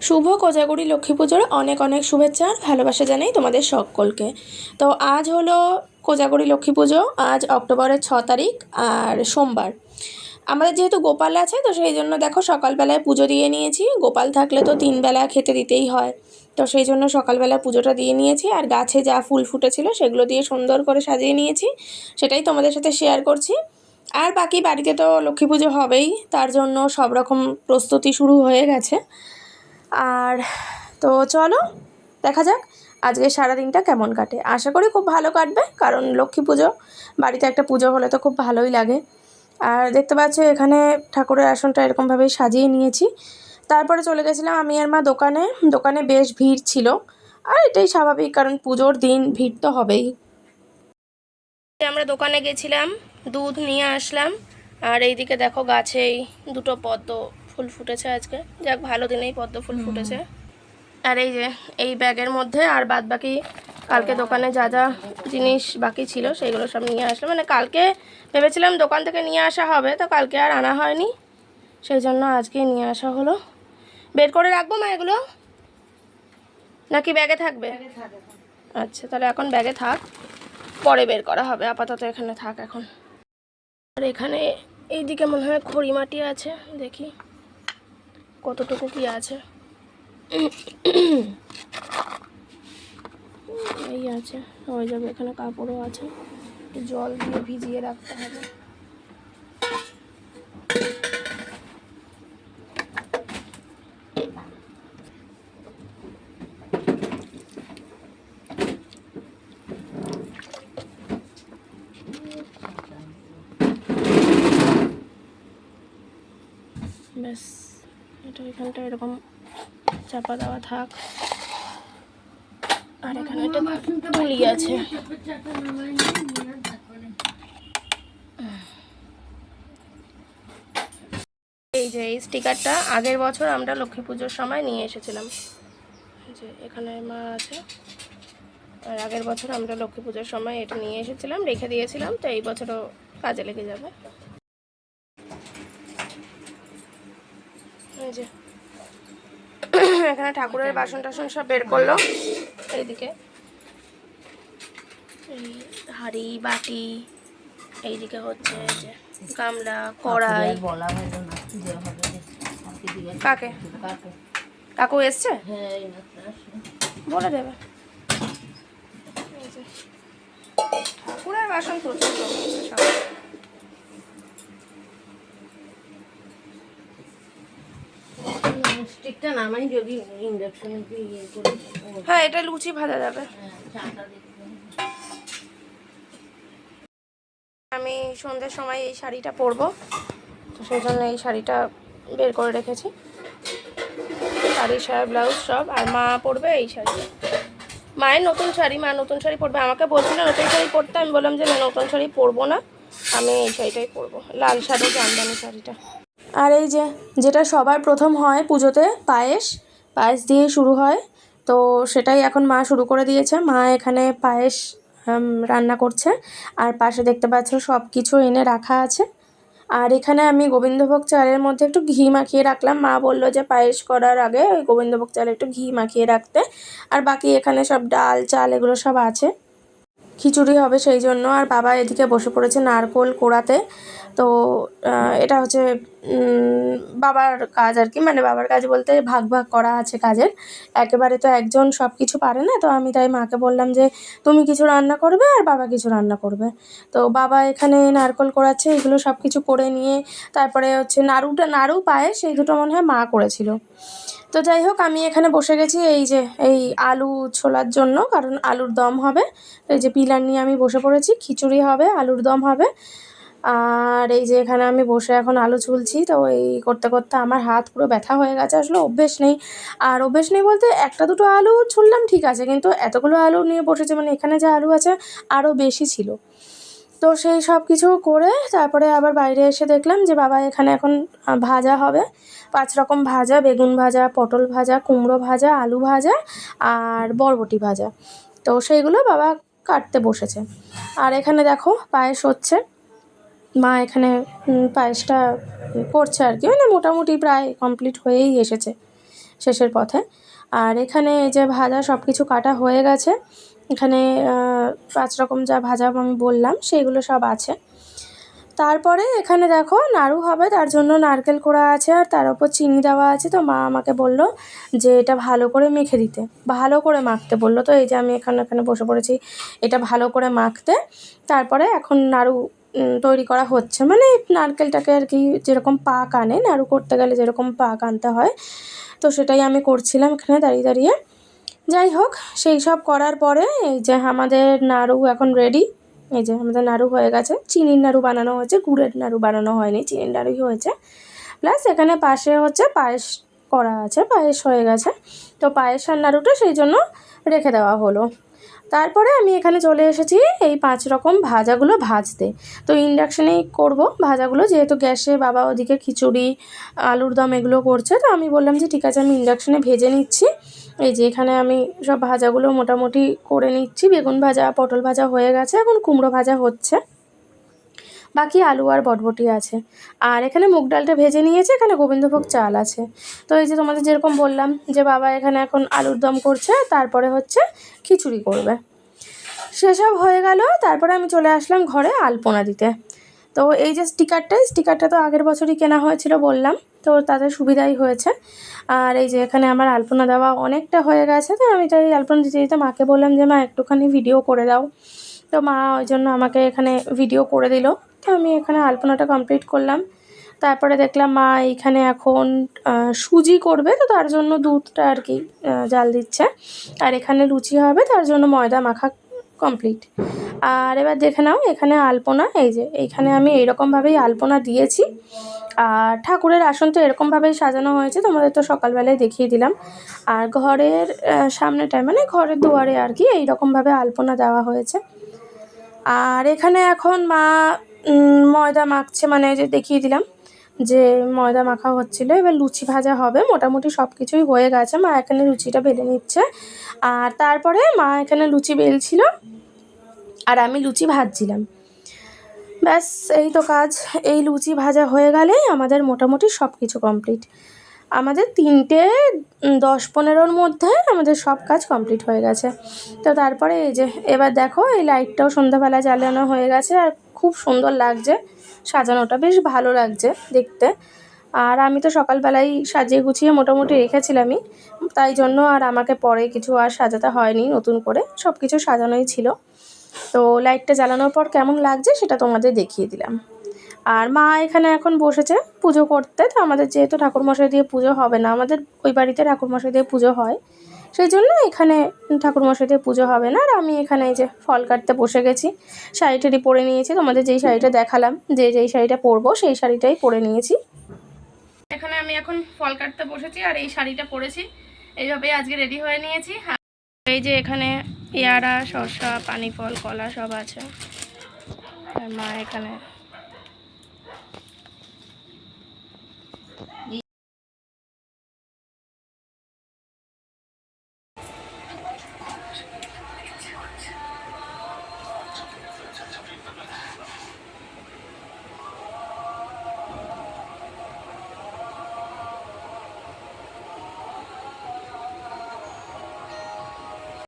শুভ কোজাগরী লক্ষ্মী পুজোর অনেক অনেক শুভেচ্ছা আর ভালোবাসা জানাই তোমাদের সকলকে। তো আজ হলো কোজাগরী লক্ষ্মী পুজো। আজ অক্টোবরের 6 তারিখ আর সোমবার। আমাদের যেহেতু গোপাল আছে তো সেই জন্য দেখো সকালবেলায় পুজো দিয়ে নিয়েছি। গোপাল থাকলে তো 3 বেলা খেতে দিতেই হয়, তো সেই জন্য সকালবেলা পুজোটা দিয়ে নিয়েছি। আর গাছে যা ফুল ফুটেছিল সেগুলো দিয়ে সুন্দর করে সাজিয়ে নিয়েছি, সেটাই তোমাদের সাথে শেয়ার করছি। আর বাকি বাড়িতে তো লক্ষ্মী পুজো হবেই, তার জন্য সব রকম প্রস্তুতি শুরু হয়ে গেছে। আর তো চলো দেখা যাক আজকে সারাদিনটা কেমন কাটে। আশা করি খুব ভালো কাটবে, কারণ লক্ষ্মী পুজো, বাড়িতে একটা পুজো হলে তো খুব ভালোই লাগে। আর দেখতে পাচ্ছ এখানে ঠাকুরের আসনটা এরকমভাবেই সাজিয়ে নিয়েছি। তারপরে চলে গেছিলাম আমি আর মা দোকানে। দোকানে বেশ ভিড় ছিল, আর এটাই স্বাভাবিক, কারণ পুজোর দিন ভিড় তো হবেই। আমরা দোকানে গেছিলাম, দুধ নিয়ে আসলাম। আর এইদিকে দেখো গাছেই দুটো পদ্ম ফুল ফুটেছে আজকে, যাক ভালো দিনেই পদ্ম ফুল ফুটেছে। আর এই যে এই ব্যাগের মধ্যে আর বাদ বাকি কালকে দোকানে যা যা জিনিস বাকি ছিল সেগুলো সব নিয়ে আসলাম। মানে কালকে ভেবেছিলাম দোকান থেকে নিয়ে আসা হবে, তো কালকে আর আনা হয়নি, সেই জন্য আজকে নিয়ে আসা হলো। বের করে রাখবো মা এগুলো, নাকি ব্যাগে থাকবে? আচ্ছা, তাহলে এখন ব্যাগে থাক, পরে বের করা হবে। আপাতত এখানে থাক এখন। আর এখানে এইদিকে মনে হয় খড়ি মাটি আছে, দেখি কতটুকু কি আছে। এই আছে, হয়ে যাবে। এখানে কাপড়ও আছে, জল দিয়ে ভিজিয়ে রাখতে হবে। ব্যাস, এটা এখানটা এরকম চাপা দেওয়া থাক। আর এখানে একটা তুলি আছে। এই যে এই স্টিকারটা আগের বছর আমরা লক্ষ্মী পুজোর সময় নিয়ে এসেছিলাম, যে এখানে মা আছে। আর আগের বছর আমরা লক্ষ্মী পুজোর সময় এটা নিয়ে এসেছিলাম, রেখে দিয়েছিলাম, তো এই বছরও কাজে লেগে যাবে। এই যে এখানে ঠাকুরের বাসন টাসন সব বের করলো। এইদিকে এই হাঁড়ি বাটি, এইদিকে হচ্ছে যে গামলা কড়াই। কাকে? কাকু এসছে, বলে দেবে। ঠাকুরের বাসন প্রচুর সব। হ্যাঁ, এটা লুচি ভাজা যাবে। আমি সন্ধ্যের সময় এই শাড়িটা পরবো, তো সেই জন্য এই শাড়িটা বের করে রেখেছি। শাড়ি, সায়া, ব্লাউজ সব। আর মা পরবে এই শাড়িটা, মায়ের নতুন শাড়ি। মা নতুন শাড়ি পরবে, আমাকে বলছিল নতুন শাড়ি পরতে। আমি বললাম যে না, নতুন শাড়ি পরবো না, আমি এই শাড়িটাই পরবো, লাল শাড়ি জামদানি শাড়িটা। আর এই যে যেটা সবার প্রথম হয় পুজোতে, পায়েস। পায়েস দিয়ে শুরু হয়, তো সেটাই এখন মা শুরু করে দিয়েছে। মা এখানে পায়েস রান্না করছে। আর পাশে দেখতে পাচ্ছ সব কিছু এনে রাখা আছে। আর এখানে আমি গোবিন্দভোগ চালের মধ্যে একটু ঘি মাখিয়ে রাখলাম। মা বললো যে পায়েস করার আগে ওই গোবিন্দভোগ চালে একটু ঘি মাখিয়ে রাখতে। আর বাকি এখানে সব ডাল চাল এগুলো সব আছে, খিচুড়ি হবে সেই জন্য। আর বাবা এদিকে বসে পড়েছে নারকোল কোড়াতে। তো এটা হচ্ছে বাবার কাজ আর কি, মানে বাবার কাজ বলতে ভাগ ভাগ করা আছে কাজের। একেবারে তো একজন সব কিছু পারে না, তো আমি তাই মাকে বললাম যে তুমি কিছু রান্না করবে আর বাবা কিছু রান্না করবে। তো বাবা এখানে নারকোল কোড়াচ্ছে, এগুলো সব কিছু করে নিয়ে তারপরে হচ্ছে নাড়ু পায়েস, এই দুটো মনে হয় মা করেছিল। তো যাই হোক, আমি এখানে বসে গেছি এই যে এই আলু ছোলার জন্য, কারণ আলুর দম হবে। এই যে পিলার নিয়ে আমি বসে পড়েছি, খিচুড়ি হবে, আলুর দম হবে। আর এই যে এখানে আমি বসে এখন আলু ছুলছি। তো এই করতে করতে আমার হাত পুরো ব্যথা হয়ে গেছে, আসলে অভ্যেস নেই। আর অভ্যেস নেই বলতে একটা দুটো আলু ছুললাম ঠিক আছে, কিন্তু এতগুলো আলু নিয়ে বসেছে, মানে এখানে যে আলু আছে আরও বেশি ছিল। তো সেই সব কিছু করে তারপরে আবার বাইরে এসে দেখলাম যে বাবা এখানে এখন ভাজা হবে। 5 রকম ভাজা, বেগুন ভাজা, পটল ভাজা, কুমড়ো ভাজা, আলু ভাজা আর বরবটি ভাজা। তো সেইগুলো বাবা কাটতে বসেছে। আর এখানে দেখো পায়েস হচ্ছে। মা এখানে পায়েসটা করছে আর কি, মানে মোটামুটি প্রায় কমপ্লিট হয়েই এসেছে। শেষের পথে। আর এখানে এই যে ভাজা সব কিছু কাটা হয়ে গেছে, এখানে 5 রকম যা ভাজা আমি বললাম সেইগুলো সব আছে। তারপরে এখানে দেখো নাড়ু হবে, তার জন্য নারকেল কোড়া আছে আর তার উপর চিনি দেওয়া আছে। তো মা আমাকে বলল যে এটা ভালো করে মেখে দিতে, ভালো করে মাখতে বললো। তো এই যে আমি এখানে বসে পড়েছি এটা ভালো করে মাখতে। তারপরে এখন নাড়ু তৈরি করা হচ্ছে, মানে নারকেলটাকে আর কি যেরকম পাক আনে নাড়ু করতে গেলে যেরকম পাক আনতে হয়, তো সেটাই আমি করছিলাম এখানে দাঁড়িয়ে দাঁড়িয়ে। যাই হোক, সেই সব করার পরে এই যে আমাদের নাড়ু এখন রেডি। এই যে আমাদের নাড়ু হয়ে গেছে, চিনির নাড়ু বানানো হয়েছে, গুড়ের নাড়ু বানানো হয়নি, চিনির নাড়ুই হয়েছে। প্লাস এখানে পাশে হচ্ছে পায়েস করা আছে, পায়েস হয়ে গেছে। তো পায়েস আর নাড়ুটা সেই জন্য রেখে দেওয়া হলো। তারপরে আমি এখানে চলে এসেছি এই 5 রকম ভাজাগুলো ভাজতে। তো ইন্ডাকশানেই করব ভাজাগুলো, যেহেতু গ্যাসে বাবা ওদিকে খিচুড়ি আলুর দম এগুলো করছে। তো আমি বললাম যে ঠিক আছে আমি ইন্ডাকশানে ভেজে নিচ্ছি। এই যে এখানে আমি সব ভাজাগুলো মোটামুটি করে নিচ্ছি। বেগুন ভাজা পটল ভাজা হয়ে গেছে, এখন কুমড়ো ভাজা হচ্ছে, বাকি আলু আর বটবটি আছে। আর এখানে মুগ ডালটা ভেজে নিয়েছে, এখানে গোবিন্দভোগ চাল আছে। তো এই যে তোমাদের যেরকম বললাম যে বাবা এখানে এখন আলুর দম করছে, তারপরে হচ্ছে খিচুড়ি করবে। সেসব হয়ে গেল, তারপরে আমি চলে আসলাম ঘরে আলপনা দিতে। তো এই যে স্টিকারটা তো আগের বছরই কেনা হয়েছিল বললাম, তো তাদের সুবিধাই হয়েছে। আর এই যে এখানে আমার আলপনা দেওয়া অনেকটা হয়ে গেছে। তো আমি তাই আলপনা দিতে দিতে মাকে বললাম যে মা একটুখানি ভিডিও করে দাও। তো মা ওই জন্য আমাকে এখানে ভিডিও করে দিল। তো আমি এখানে আলপনাটা কমপ্লিট করলাম। তারপরে দেখলাম মা এইখানে এখন সুজি করবে, তো তার জন্য দুধটা আর কি জাল দিচ্ছে। আর এখানে লুচি হবে, তার জন্য ময়দা মাখা কমপ্লিট। আর এবার দেখে নাও এখানে আলপনা, এই যে এইখানে আমি এইরকমভাবেই আলপনা দিয়েছি। আর ঠাকুরের আসন তো এরকমভাবেই সাজানো হয়েছে, তোমাদের তো সকালবেলায় দেখিয়ে দিলাম। আর ঘরের সামনেটায় মানে ঘরের দুয়ারে আর কি এইরকমভাবে আলপনা দেওয়া হয়েছে। আর এখানে এখন মা ময়দা মাখছে, মানে যে দেখিয়ে দিলাম যে ময়দা মাখা হচ্ছিলো। এবার লুচি ভাজা হবে, মোটামুটি সব কিছুই হয়ে গেছে। মা এখানে লুচিটা বেলে নিচ্ছে, আর তারপরে মা এখানে লুচি বেলছিল আর আমি লুচি ভাজছিলাম। ব্যাস এই তো কাজ। এই লুচি ভাজা হয়ে গেলেই আমাদের মোটামুটি সব কিছু কমপ্লিট। আমাদের 3:10-15-র মধ্যে আমাদের সব কাজ কমপ্লিট হয়ে গেছে। তো তারপরে এই যে এবার দেখো এই লাইটটাও সন্ধ্যাবেলা জ্বালানো হয়ে গেছে, আর খুব সুন্দর লাগছে সাজানোটা, বেশ ভালো লাগছে দেখতে। আর আমি তো সকালবেলায় সাজিয়ে গুছিয়ে মোটামুটি রেখেছিলামই, তাই জন্য আর আমাকে পরে কিছু আর সাজাতে হয়নি নতুন করে, সব কিছু সাজানোই ছিল। তো লাইটটা জ্বালানোর পর কেমন লাগছে সেটা তোমাদের দেখিয়ে দিলাম। আর মা এখানে এখন বসেছে পুজো করতে। তো আমাদের যেহেতু ঠাকুরমশাই দিয়ে পুজো হবে না, আমাদের ওই বাড়িতে ঠাকুরমশাই দিয়ে পুজো হয়, সেই জন্য এখানে ঠাকুরমশাই দিয়ে পুজো হবে না। আর আমি এখানে এই যে ফল কাটতে বসে গেছি, শাড়িটারি পরে নিয়েছি, তোমাদের যেই শাড়িটা দেখালাম যেই শাড়িটা পরবো সেই শাড়িটাই পরে নিয়েছি। এখানে আমি এখন ফল কাটতে বসেছি আর এই শাড়িটা পরেছি, এইভাবেই আজকে রেডি হয়ে নিয়েছি। এই যে এখানে পেয়ারা শসা পানি ফল কলা সব আছে। আর মা এখানে